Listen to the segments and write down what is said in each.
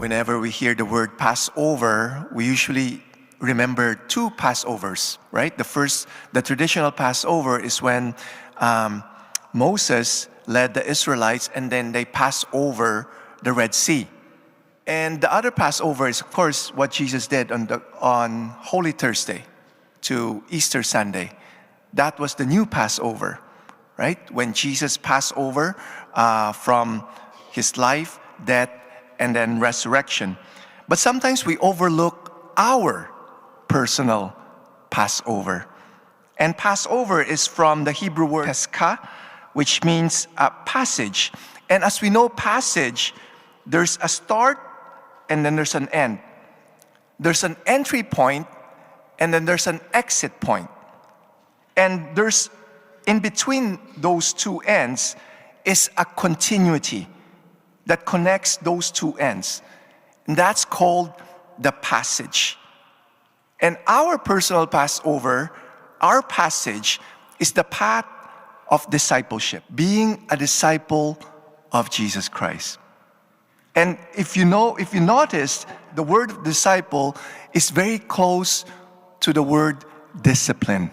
Whenever we hear the word Passover, we usually remember two Passovers, right? The traditional Passover is when Moses led the Israelites and then they pass over the Red Sea. And the other Passover is, of course, what Jesus did on Holy Thursday to Easter Sunday. That was the new Passover, right? When Jesus passed over from his life, death, and then resurrection. But sometimes we overlook our personal Passover. And Passover is from the Hebrew word pescha, which means a passage. And as we know, passage, there's a start and then there's an end. There's an entry point and then there's an exit point. And there's, in between those two ends, is a continuity that connects those two ends. And that's called the passage. And our personal Passover, our passage, is the path of discipleship, being a disciple of Jesus Christ. And if you notice, the word disciple is very close to the word discipline.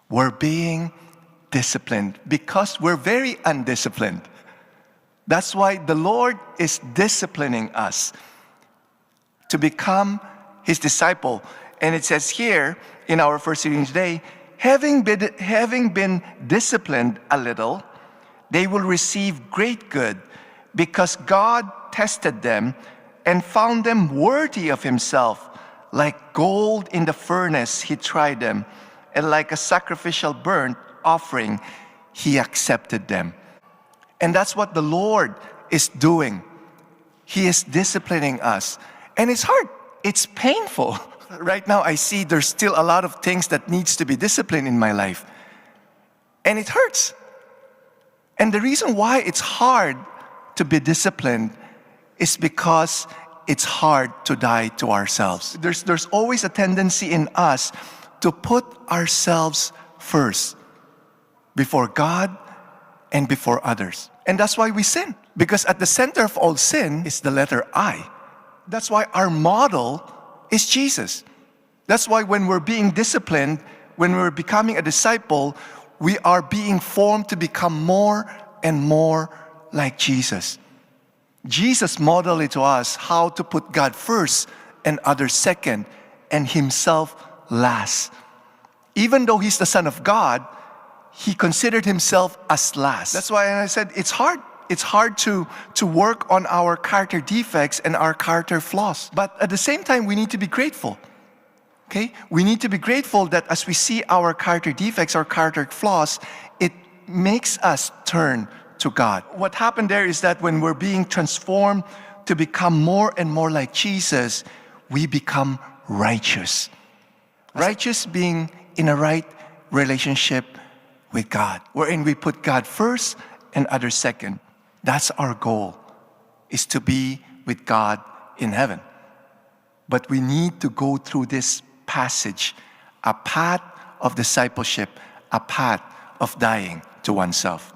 We're being disciplined because we're very undisciplined. That's why the Lord is disciplining us to become His disciple. And it says here in our first reading today, having been disciplined a little, they will receive great good because God tested them and found them worthy of Himself. Like gold in the furnace, He tried them, and like a sacrificial burnt offering, He accepted them. And that's what the Lord is doing. He is disciplining us. And it's hard. It's painful. Right now, I see there's still a lot of things that needs to be disciplined in my life. And it hurts. And the reason why it's hard to be disciplined is because it's hard to die to ourselves. There's always a tendency in us to put ourselves first before God and before others. And that's why we sin. Because at the center of all sin is the letter I. That's why our model is Jesus. That's why when we're being disciplined, when we're becoming a disciple, we are being formed to become more and more like Jesus. Jesus modeled it to us how to put God first and others second and Himself last. Even though He's the Son of God, He considered Himself as last. That's why I said it's hard. It's hard to work on our character defects and our character flaws. But at the same time, we need to be grateful. Okay? We need to be grateful that as we see our character defects, our character flaws, it makes us turn to God. What happened there is that when we're being transformed to become more and more like Jesus, we become righteous. Righteous being in a right relationship with God, wherein we put God first and others second. That's our goal, is to be with God in heaven. But we need to go through this passage, a path of discipleship, a path of dying to oneself.